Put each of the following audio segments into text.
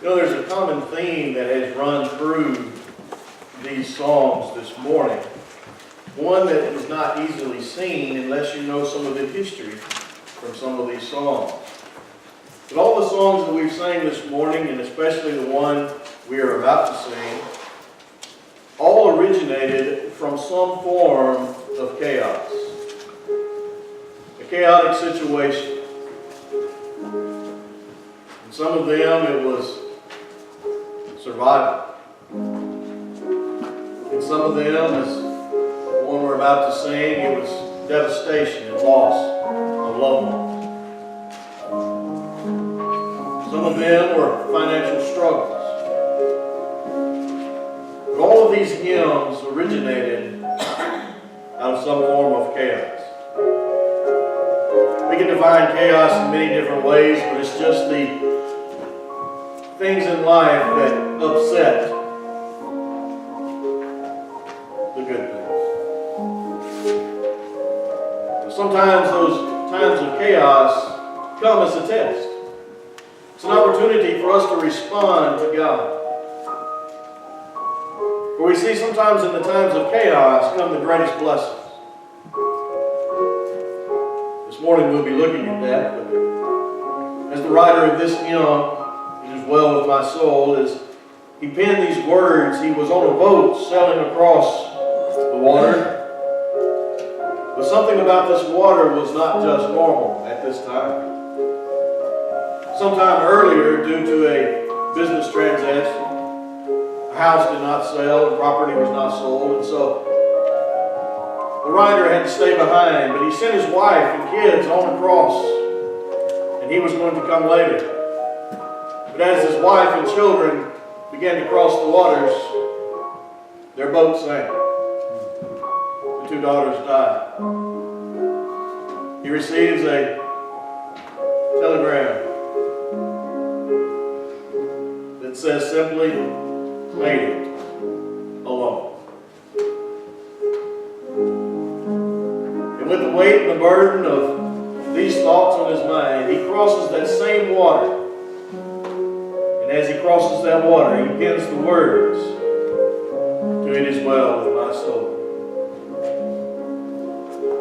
You know, there's a common theme that has run through these songs this morning. One that is not easily seen unless you know some of the history from some of these songs. But all the songs that we've sang this morning, and especially the one we are about to sing, all originated from some form of chaos. A chaotic situation. In some of them it was survival. In some of them, as the one we're about to sing, it was devastation and loss of loved ones. Some of them were financial struggles. But all of these hymns originated out of some form of chaos. We can define chaos in many different ways, but it's just the things in life that upset the good things. Sometimes those times of chaos come as a test. It's an opportunity for us to respond to God. For we see sometimes in the times of chaos come the greatest blessings. This morning we'll be looking at that. But as the writer of this hymn, "It Is Well With My Soul," as he penned these words, he was on a boat sailing across the water. But something about this water was not just normal at this time. Sometime earlier, due to a business transaction, a house did not sell and property was not sold, and so the writer had to stay behind, but he sent his wife and kids on across, and he was going to come later. But as his wife and children began to cross the waters, their boat sank. The two daughters died. He receives a telegram that says simply, "Made it alone." And with the weight and the burden of these thoughts on his mind, he crosses that same water. And as he crosses that water, he pens the words to "It Is Well With My Soul."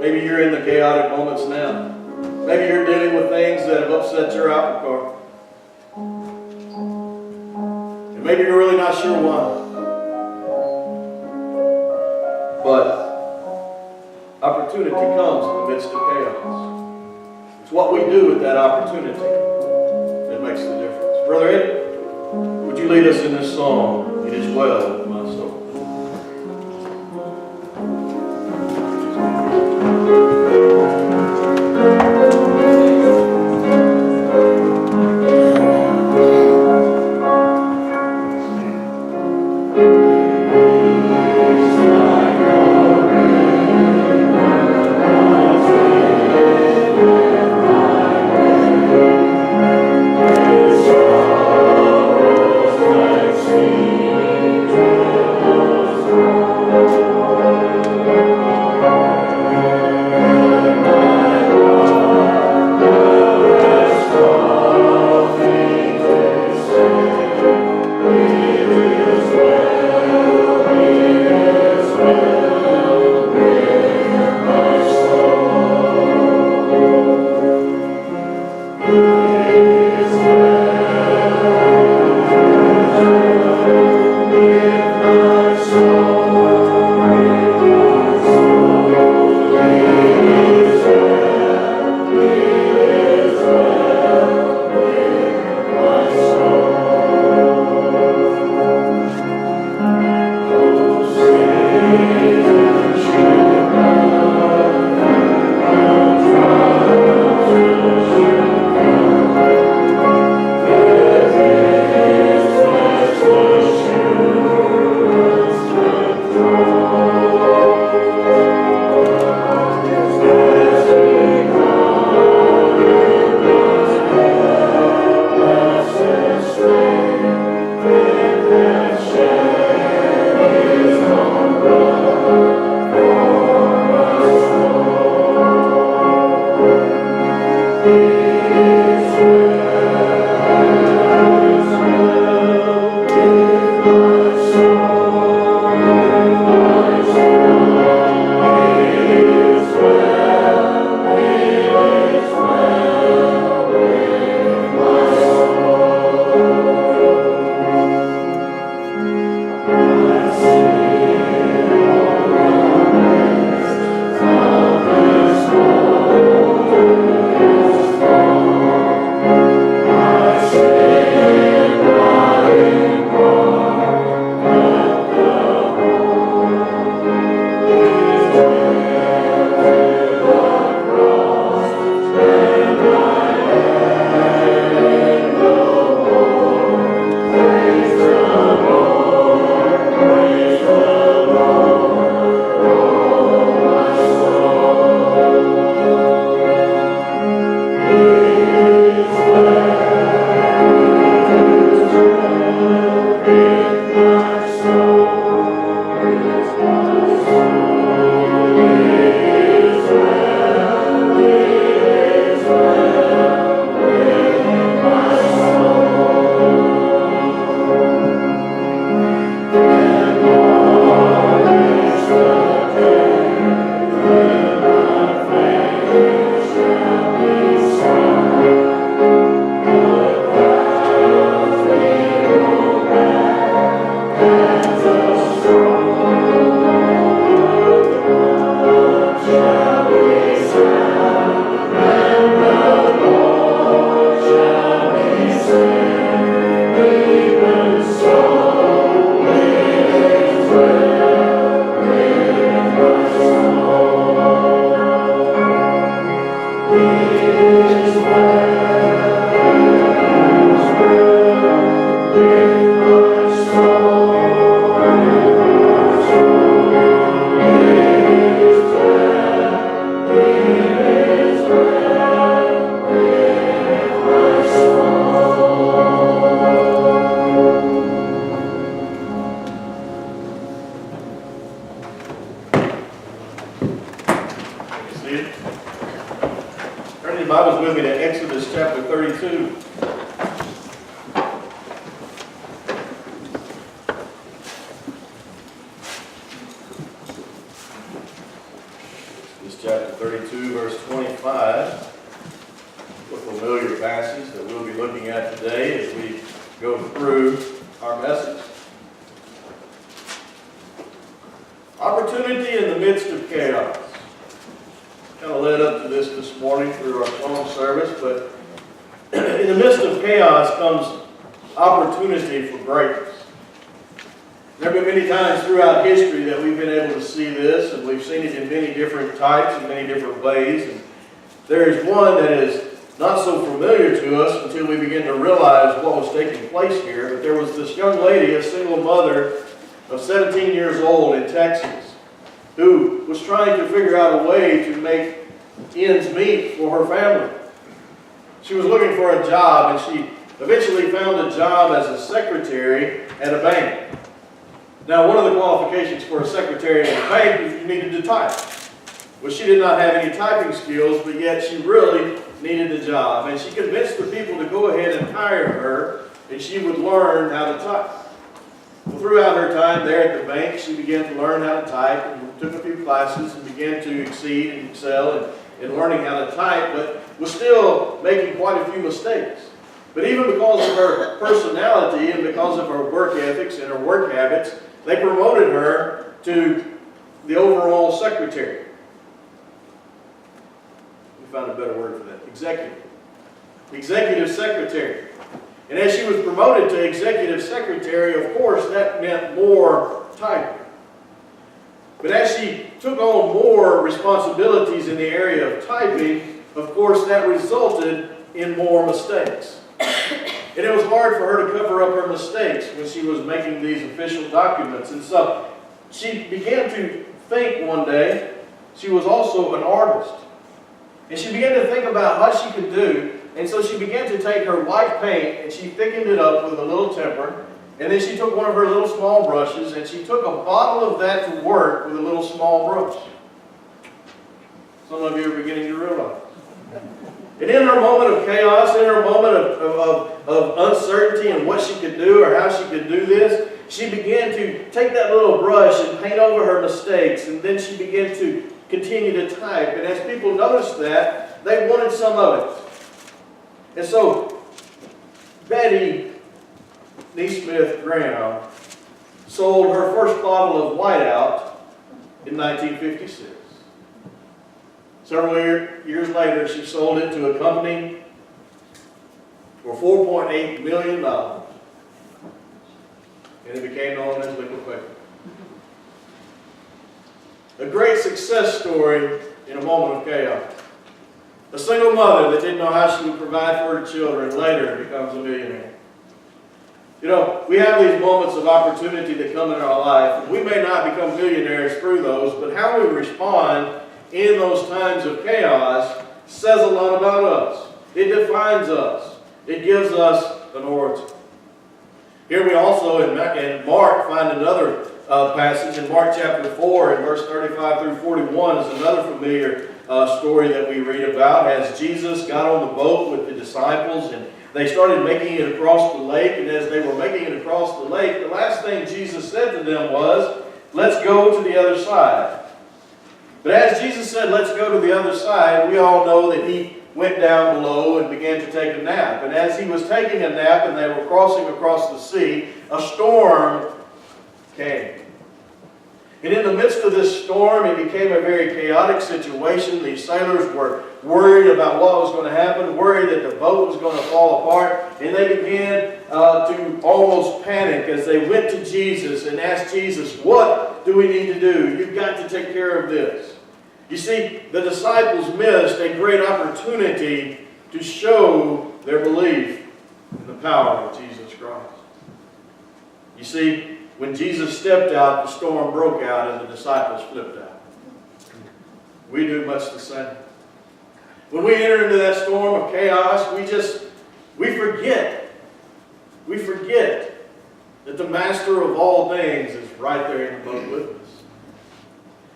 Maybe you're in the chaotic moments now. Maybe you're dealing with things that have upset your apple cart. And maybe you're really not sure why. But opportunity comes in the midst of chaos. It's what we do with that opportunity that makes the difference. Brother Ed, would you lead us in this song, "It Is Well With My Soul"? Sweet at today as we go through our message. Opportunity in the midst of chaos. Kind of led up to this morning through our song service, but in the midst of chaos comes opportunity for greatness. There have been many times throughout history that we've been able to see this, and we've seen it in many different types and many different ways. And there is one that is not so familiar to us until we begin to realize what was taking place here. But there was this young lady, a single mother of 17 years old in Texas, who was trying to figure out a way to make ends meet for her family. She was looking for a job, and she eventually found a job as a secretary at a bank. Now, one of the qualifications for a secretary at a bank is you needed to type. Well, she did not have any typing skills, but yet she really needed a job. And she convinced the people to go ahead and hire her, and she would learn how to type. Well, throughout her time there at the bank, she began to learn how to type and took a few classes and began to exceed and excel in learning how to type, but was still making quite a few mistakes. But even because of her personality and because of her work ethics and her work habits, they promoted her to the overall secretary. We found a better word for that. Executive secretary. And as she was promoted to executive secretary, of course, that meant more typing. But as she took on more responsibilities in the area of typing, of course, that resulted in more mistakes. And it was hard for her to cover up her mistakes when she was making these official documents. And so she began to think one day, she was also an artist. And she began to think about what she could do. And so she began to take her white paint and she thickened it up with a little temper. And then she took one of her little small brushes and she took a bottle of that to work with a little small brush. Some of you are beginning to realize. And in her moment of chaos, in her moment of uncertainty and what she could do or how she could do this, she began to take that little brush and paint over her mistakes. And then she began to continue to type. And as people noticed that, they wanted some of it. And so, Betty Neesmith Graham sold her first bottle of Whiteout in 1956. Several years later, she sold it to a company for $4.8 million. And it became known as liquid paper. A great success story in a moment of chaos. A single mother that didn't know how she would provide for her children later becomes a millionaire. You know, we have these moments of opportunity that come in our life. And we may not become millionaires through those, but how we respond in those times of chaos says a lot about us. It defines us. It gives us an origin. Here we also in Mark find another passage. In Mark chapter 4 and verse 35 through 41 is another familiar story that we read about as Jesus got on the boat with the disciples and they started making it across the lake. And as they were making it across the lake, the last thing Jesus said to them was, "Let's go to the other side." But as Jesus said, "Let's go to the other side," we all know that he went down below and began to take a nap. And as he was taking a nap and they were crossing across the sea, a storm came. And in the midst of this storm, it became a very chaotic situation. The sailors were worried about what was going to happen, worried that the boat was going to fall apart. And they began to almost panic as they went to Jesus and asked Jesus, "What do we need to do? You've got to take care of this." You see, the disciples missed a great opportunity to show their belief in the power of Jesus Christ. You see, when Jesus stepped out, the storm broke out and the disciples flipped out. We do much the same. When we enter into that storm of chaos, we forget. We forget that the master of all things is right there in the boat with us.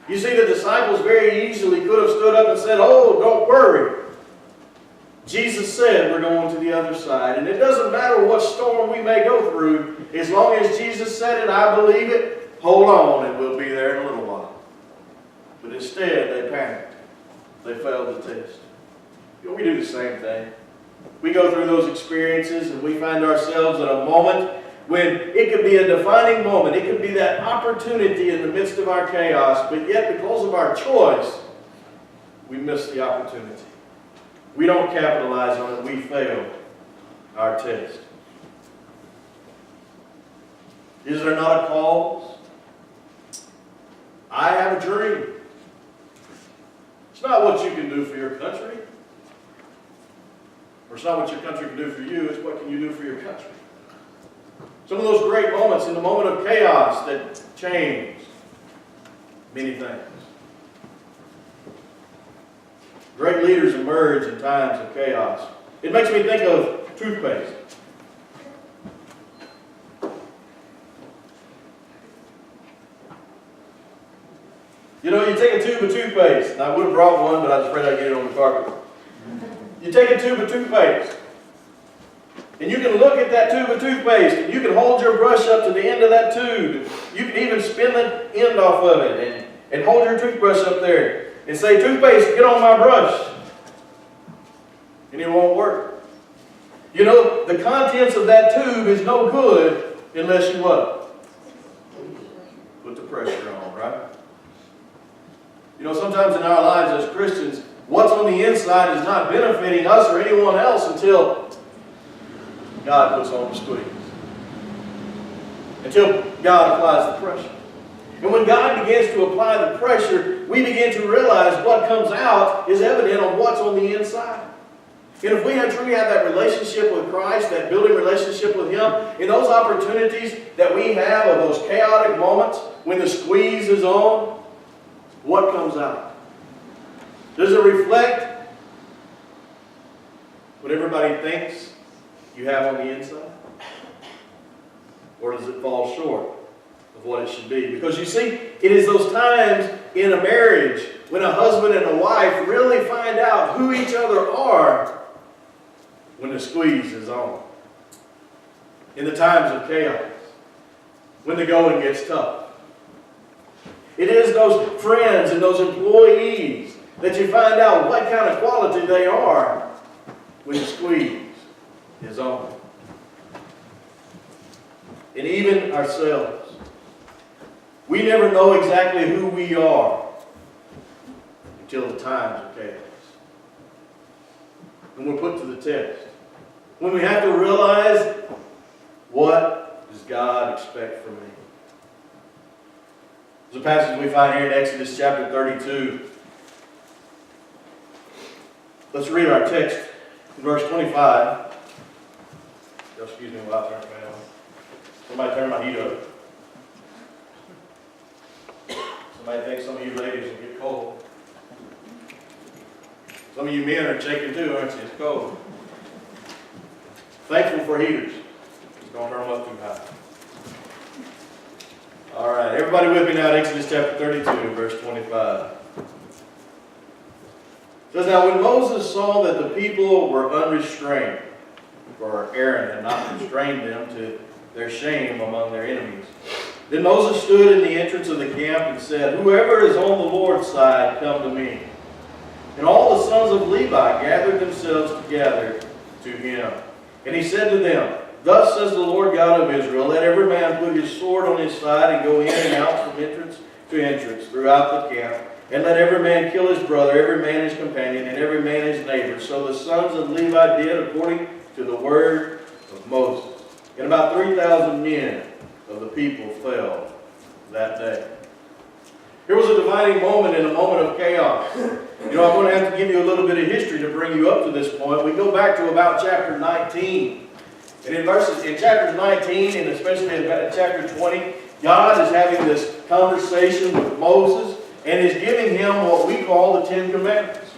You see, the disciples very easily could have stood up and said, "Oh, don't worry." Jesus said we're going to the other side. And it doesn't matter what storm we may go through, as long as Jesus said it, I believe it, hold on and we'll be there in a little while. But instead, they panicked. They failed the test. You know, we do the same thing. We go through those experiences and we find ourselves at a moment when it could be a defining moment. It could be that opportunity in the midst of our chaos, but yet because of our choice, we miss the opportunity. We don't capitalize on it. We fail our test. Is there not a cause? I have a dream. It's not what you can do for your country. Or it's not what your country can do for you. It's what can you do for your country. Some of those great moments in the moment of chaos that change many things. Great leaders emerge in times of chaos. It makes me think of toothpaste. You know, you take a tube of toothpaste, and I would have brought one, but I was afraid I'd get it on the carpet. You take a tube of toothpaste, and you can look at that tube of toothpaste, and you can hold your brush up to the end of that tube. You can even spin the end off of it and hold your toothbrush up there and say, "Toothpaste, get on my brush." And it won't work. You know, the contents of that tube is no good unless you what? Put the pressure on, right? You know, sometimes in our lives as Christians, what's on the inside is not benefiting us or anyone else until God puts on the squeeze. Until God applies the pressure. And when God begins to apply the pressure, we begin to realize what comes out is evident on what's on the inside. And if we truly have that relationship with Christ, that building relationship with Him, in those opportunities that we have of those chaotic moments when the squeeze is on, what comes out? Does it reflect what everybody thinks you have on the inside? Or does it fall short of what it should be? Because you see, it is those times in a marriage when a husband and a wife really find out who each other are when the squeeze is on. In the times of chaos, when the going gets tough. It is those friends and those employees that you find out what kind of quality they are when the squeeze is on. And even ourselves. We never know exactly who we are until the times of chaos. When we're put to the test. When we have to realize, what does God expect from me? There's a passage we find here in Exodus chapter 32. Let's read our text in verse 25. Excuse me while I turn the fan on. Somebody turn my heat up. Somebody thinks some of you ladies will get cold. Some of you men are shaking too, aren't you? It's cold. Thankful for heaters. Just don't turn them up too high. All right, everybody with me now in Exodus chapter 32, verse 25. It says, "Now when Moses saw that the people were unrestrained, for Aaron had not restrained them to their shame among their enemies, then Moses stood in the entrance of the camp and said, 'Whoever is on the Lord's side, come to me.' And all the sons of Levi gathered themselves together to him. And he said to them, 'Thus says the Lord God of Israel, let every man put his sword on his side and go in and out from entrance to entrance throughout the camp. And let every man kill his brother, every man his companion, and every man his neighbor.' So the sons of Levi did according to the word of Moses. And about 3,000 men of the people fell that day." Here was a dividing moment in a moment of chaos. You know, I'm going to have to give you a little bit of history to bring you up to this point. We go back to about chapter 19. And in chapter 19, and especially in chapter 20, God is having this conversation with Moses and is giving him what we call the Ten Commandments.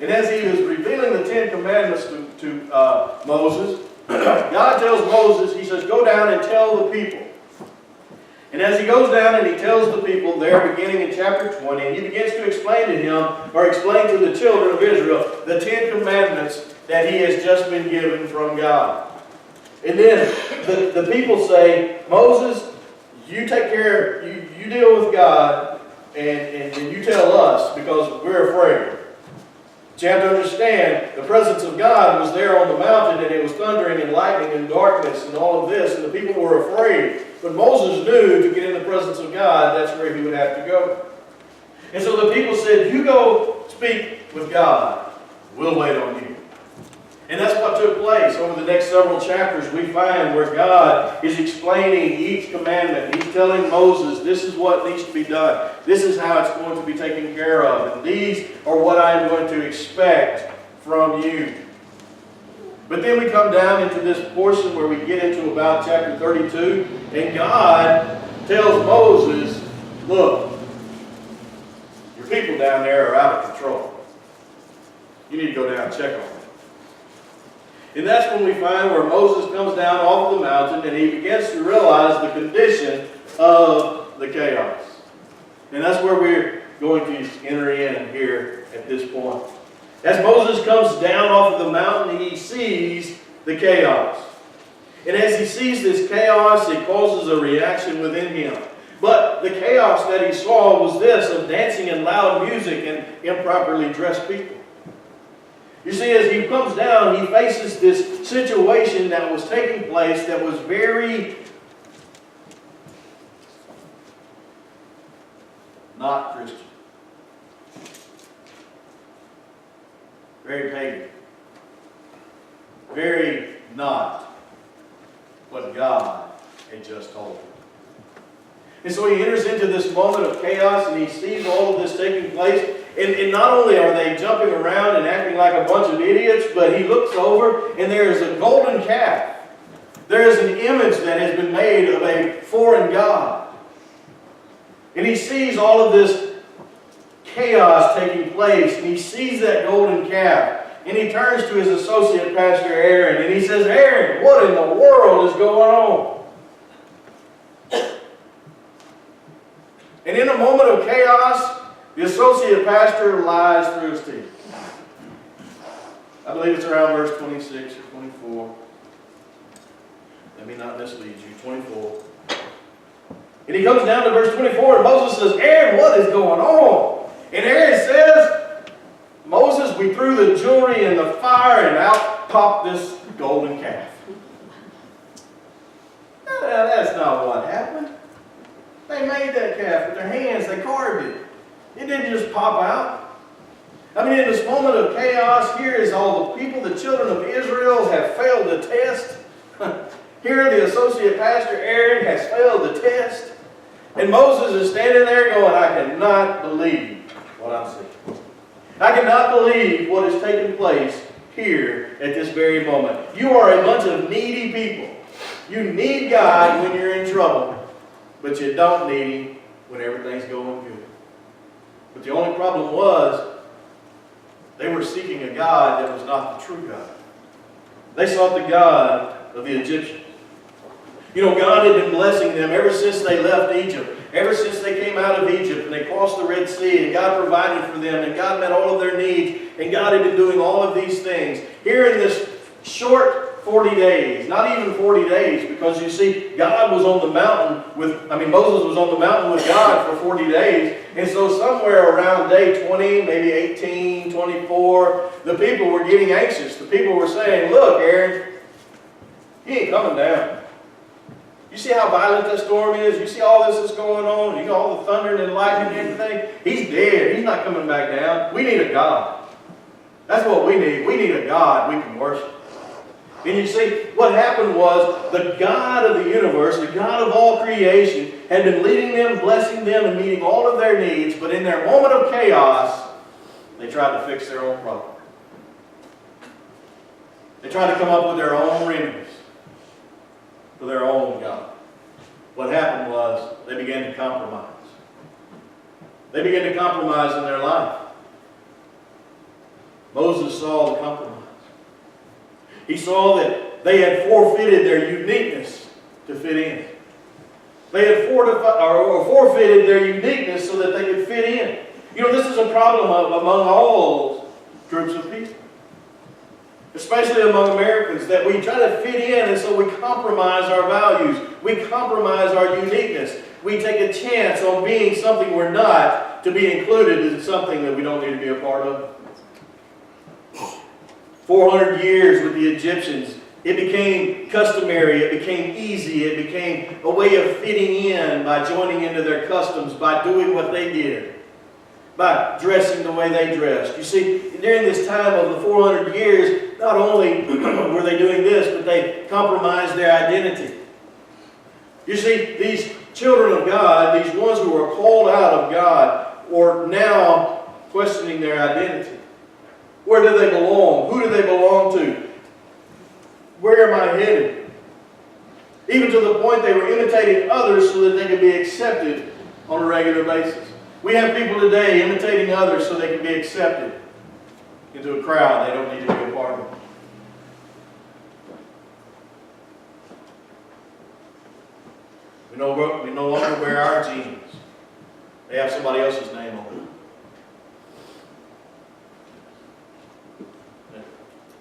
And as he is revealing the Ten Commandments to Moses, God tells Moses, he says, "Go down and tell the people." And as he goes down and he tells the people there, beginning in chapter 20, and he begins to explain to him, or explain to the children of Israel, the Ten Commandments that he has just been given from God. And then the people say, "Moses, you take care, you deal with God, and you tell us because we're afraid." But you have to understand, the presence of God was there on the mountain, and it was thundering and lightning and darkness and all of this, and the people were afraid. But Moses knew to get in the presence of God, that's where he would have to go. And so the people said, you go speak with God. We'll wait on you. And that's what took place. Over the next several chapters, we find where God is explaining each commandment. He's telling Moses, this is what needs to be done. This is how it's going to be taken care of. And these are what I am going to expect from you. But then we come down into this portion where we get into about chapter 32. And God tells Moses, look, your people down there are out of control. You need to go down and check on them. And that's when we find where Moses comes down off the mountain and he begins to realize the condition of the chaos. And that's where we're going to enter in here at this point. As Moses comes down off of the mountain, he sees the chaos. And as he sees this chaos, it causes a reaction within him. But the chaos that he saw was this, of dancing and loud music and improperly dressed people. You see, as he comes down, he faces this situation that was taking place that was very not Christian. Very pagan. Very not what God had just told him. And so he enters into this moment of chaos and he sees all of this taking place. And not only are they jumping around and acting like a bunch of idiots, but he looks over and there is a golden calf. There is an image that has been made of a foreign god. And he sees all of this chaos taking place. And he sees that golden calf. And he turns to his associate pastor Aaron and he says, Aaron, what in the world is going on? And in a moment of chaos, the associate pastor lies through his teeth. I believe it's around verse 26 or 24. Let me not mislead you. 24. And he comes down to verse 24 and Moses says, Aaron, what is going on? And Aaron says, Moses, we threw the jewelry in the fire and out popped this golden calf. Now, that's not what happened. They made that calf with their hands. They carved it. It didn't just pop out. I mean, in this moment of chaos, here is all the people, the children of Israel have failed the test. Here the associate pastor Aaron has failed the test. And Moses is standing there going, I cannot believe what I'm seeing. I cannot believe what is taking place here at this very moment. You are a bunch of needy people. You need God when you're in trouble, but you don't need Him when everything's going good. But the only problem was they were seeking a God that was not the true God. They sought the God of the Egyptians. You know, God had been blessing them ever since they left Egypt. Ever since they came out of Egypt and they crossed the Red Sea, and God provided for them and God met all of their needs, and God had been doing all of these things. Here in this short 40 days, not even 40 days, because you see, God was on the mountain Moses was on the mountain with God for 40 days, and so somewhere around day 20, maybe 18, 24, the people were getting anxious. The people were saying, look, Aaron, he ain't coming down. You see how violent that storm is? You see all this that's going on? You know all the thunder and lightning and everything? He's dead. He's not coming back down. We need a God. That's what we need. We need a God we can worship. And you see, what happened was the God of the universe, the God of all creation, had been leading them, blessing them, and meeting all of their needs. But in their moment of chaos, they tried to fix their own problem. They tried to come up with their own remedies for their own God. What happened was they began to compromise. They began to compromise in their life. Moses saw the compromise. He saw that they had forfeited their uniqueness to fit in. They had forfeited their uniqueness so that they could fit in. You know, this is a problem among all groups of people. Especially among Americans, that we try to fit in and so we compromise our values. We compromise our uniqueness. We take a chance on being something we're not to be included in something that we don't need to be a part of. 400 years with the Egyptians, it became customary, it became easy, it became a way of fitting in by joining into their customs, by doing what they did, by dressing the way they dressed. You see, during this time of the 400 years, not only were they doing this, but they compromised their identity. You see, these children of God, these ones who were called out of God, were now questioning their identity. Where do they belong? Who do they belong to? Where am I headed? Even to the point they were imitating others so that they could be accepted on a regular basis. We have people today imitating others so they can be accepted into a crowd they don't need to be a part of. We no longer wear our jeans. They have somebody else's name on them.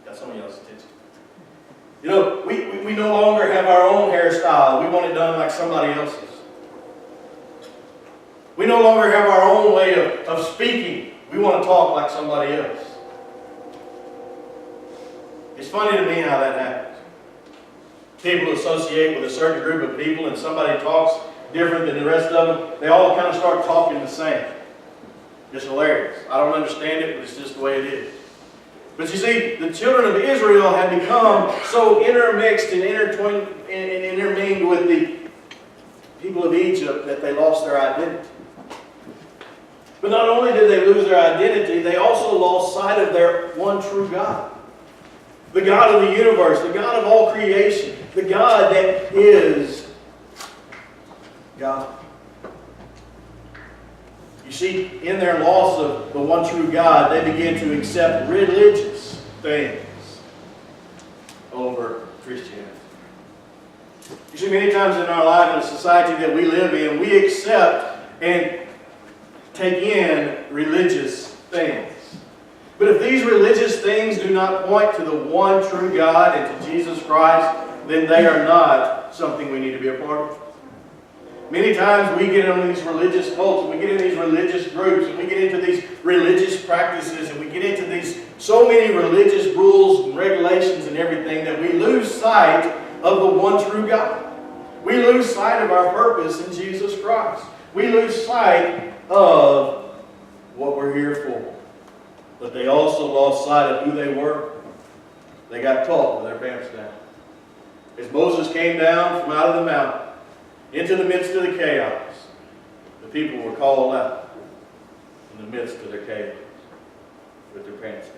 Got some of y'all's attention. You know, we no longer have our own hairstyle. We want it done like somebody else's. We no longer have our own way of speaking. We want to talk like somebody else. It's funny to me how that happens. People associate with a certain group of people and somebody talks different than the rest of them. They all kind of start talking the same. It's hilarious. I don't understand it, but it's just the way it is. But you see, the children of Israel had become so intermixed and intermingled with the people of Egypt that they lost their identity. But not only did they lose their identity, they also lost sight of their one true God. The God of the universe, the God of all creation, the God that is God. You see, in their loss of the one true God, they began to accept religious things over Christianity. You see, many times in our life, in the society that we live in, we accept and take in religious things. But if these religious things do not point to the one true God and to Jesus Christ, then they are not something we need to be a part of. Many times we get into these religious cults, and we get into these religious groups, and we get into these religious practices, and we get into these so many religious rules and regulations and everything that we lose sight of the one true God. We lose sight of our purpose in Jesus Christ. We lose sight of what we're here for. But they also lost sight of who they were. They got caught with their pants down. As Moses came down from out of the mountain, into the midst of the chaos, the people were called out in the midst of their chaos with their pants down.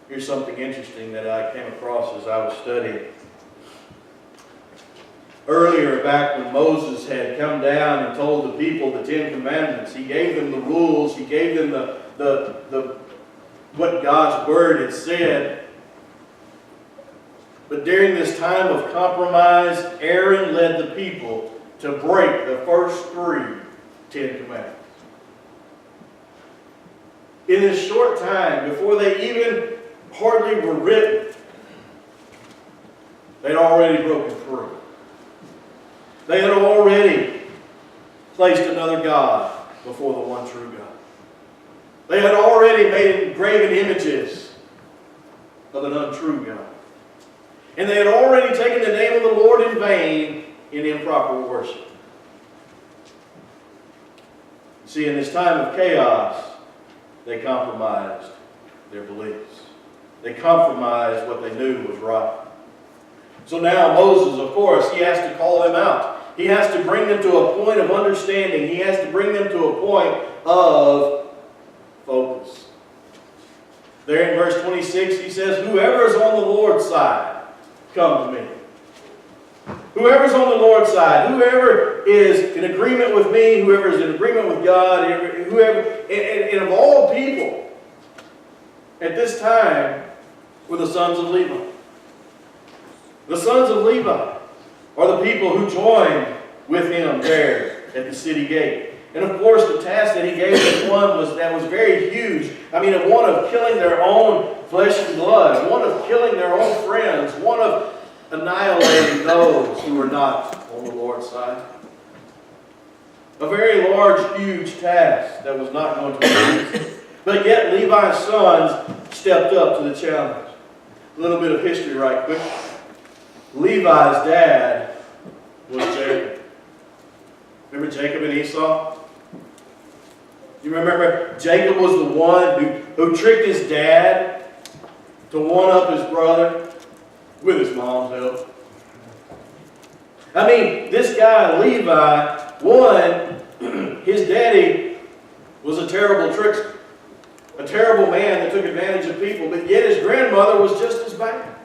Here's something interesting that I came across as I was studying. Earlier, back when Moses had come down and told the people the Ten Commandments, he gave them the rules, he gave them the what God's Word had said. But during this time of compromise, Aaron led the people to break the first 3 Ten Commandments. In this short time, before they even hardly were written, they'd already broken through. They had already placed another God before the one true God. They had already made engraven images of an untrue God. And they had already taken the name of the Lord in vain in improper worship. See, in this time of chaos, they compromised their beliefs. They compromised what they knew was right. So now Moses, of course, he has to call them out. He has to bring them to a point of understanding. He has to bring them to a point of focus. There in verse 26, he says, "Whoever is on the Lord's side, come to me." Whoever's on the Lord's side, whoever is in agreement with me, whoever is in agreement with God, whoever, and of all people, at this time, were the sons of Levi. The sons of Levi are the people who joined with him there at the city gate. And of course, the task that he gave them that was very huge. I mean, one of killing their own flesh and blood, one of killing their own friends, one of annihilating those who were not on the Lord's side. A very large, huge task that was not going to be easy. But yet Levi's sons stepped up to the challenge. A little bit of history right quick. Levi's dad was Jacob. Remember Jacob and Esau? You remember Jacob was the one who tricked his dad to one-up his brother with his mom's help. I mean, this guy, Levi, his daddy was a terrible trickster. A terrible man that took advantage of people, but yet his grandmother was just as bad.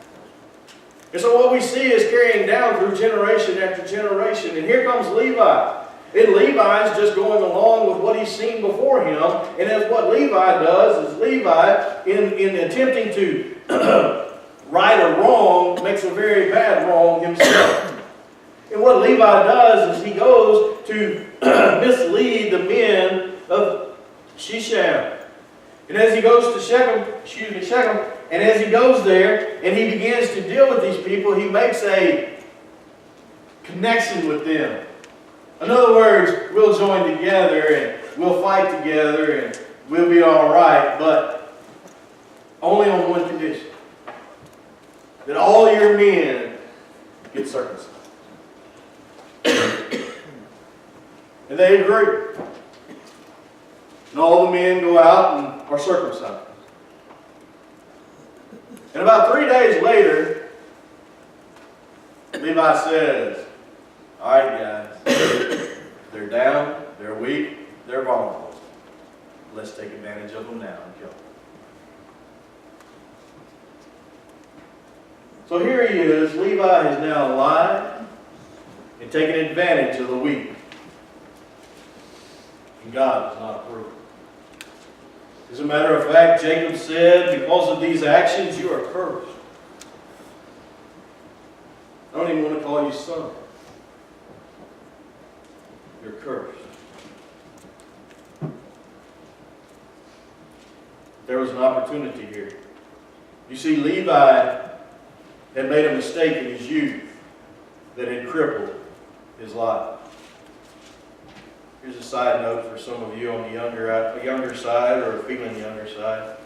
And so what we see is carrying down through generation after generation. And here comes Levi. And Levi's just going along with what he's seen before him. And as what Levi does is Levi, in attempting to right a wrong, makes a very bad wrong himself. And what Levi does is he goes to mislead the men of Shechem. And as he goes to Shechem, and as he goes there and he begins to deal with these people, he makes a connection with them. In other words, we'll join together and we'll fight together and we'll be all right, but only on one condition. That all your men get circumcised. And they agree. And all the men go out and are circumcised. And about 3 days later, Levi says, all right, guys, they're down, they're weak, they're vulnerable. Let's take advantage of them now and kill them. So here he is, Levi is now alive and taking advantage of the weak. And God does not approve. As a matter of fact, Jacob said, because of these actions, you are cursed. I don't even want to call you son. You're cursed. There was an opportunity here. You see, Levi had made a mistake in his youth that had crippled his life. Here's a side note for some of you on the younger side or feeling younger side.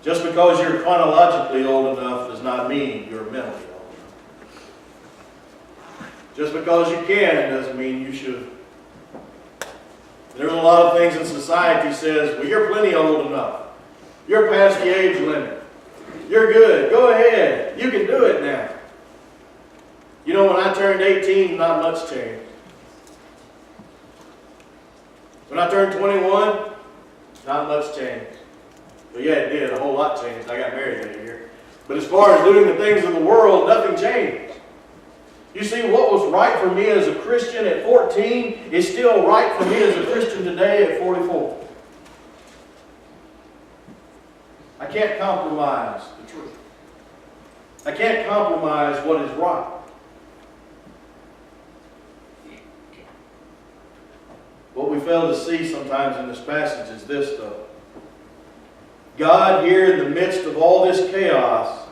Just because you're chronologically old enough does not mean you're mentally old enough. Just because you can doesn't mean you should. There's a lot of things in society says, well, you're plenty old enough. You're past the age limit. You're good. Go ahead. You can do it now. You know, when I turned 18, not much changed. When I turned 21, not much changed. But yeah, it did. A whole lot changed. I got married that year. But as far as doing the things of the world, nothing changed. You see, what was right for me as a Christian at 14 is still right for me as a Christian today at 44. I can't compromise the truth. I can't compromise what is right. What we fail to see sometimes in this passage is this, though. God here in the midst of all this chaos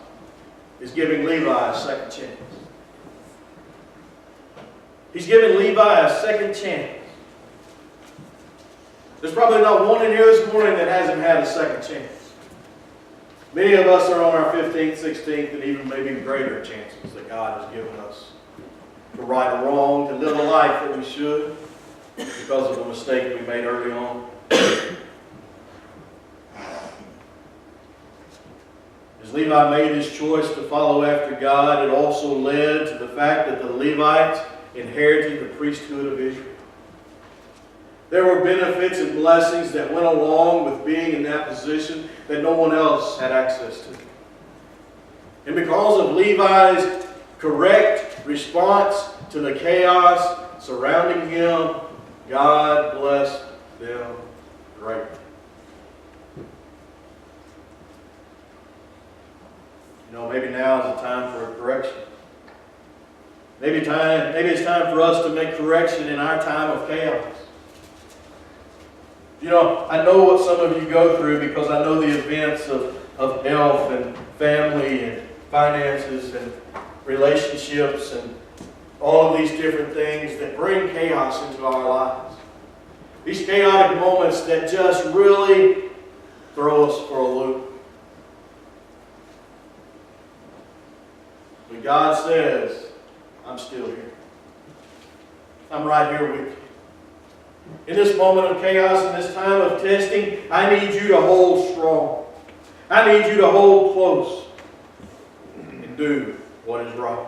is giving Levi a second chance. He's giving Levi a second chance. There's probably not one in here this morning that hasn't had a second chance. Many of us are on our 15th, 16th, and even maybe greater chances that God has given us to right a wrong, to live a life that we should, because of a mistake we made early on. As Levi made his choice to follow after God, it also led to the fact that the Levites inherited the priesthood of Israel. There were benefits and blessings that went along with being in that position that no one else had access to. And because of Levi's correct response to the chaos surrounding him, God blessed them greatly. You know, maybe now is the time for a correction. Maybe it's time for us to make correction in our time of chaos. You know, I know what some of you go through because I know the events of health and family and finances and relationships and all of these different things that bring chaos into our lives. These chaotic moments that just really throw us for a loop. But God says, I'm still here. I'm right here with you. In this moment of chaos, in this time of testing, I need you to hold strong. I need you to hold close and do what is right.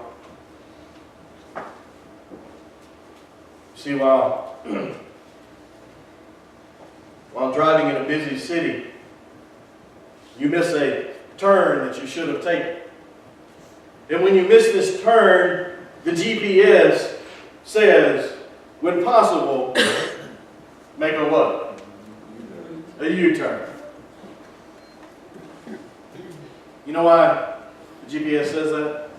See, while driving in a busy city, you miss a turn that you should have taken. And when you miss this turn, the GPS says, when possible, make a what? A U-turn. You know why the GPS says that?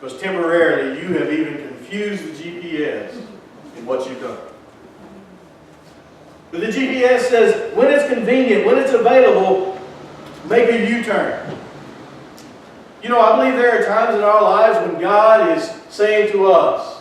Because temporarily you have even confused the GPS in what you've done. But the GPS says, when it's convenient, when it's available, make a U-turn. You know, I believe there are times in our lives when God is saying to us,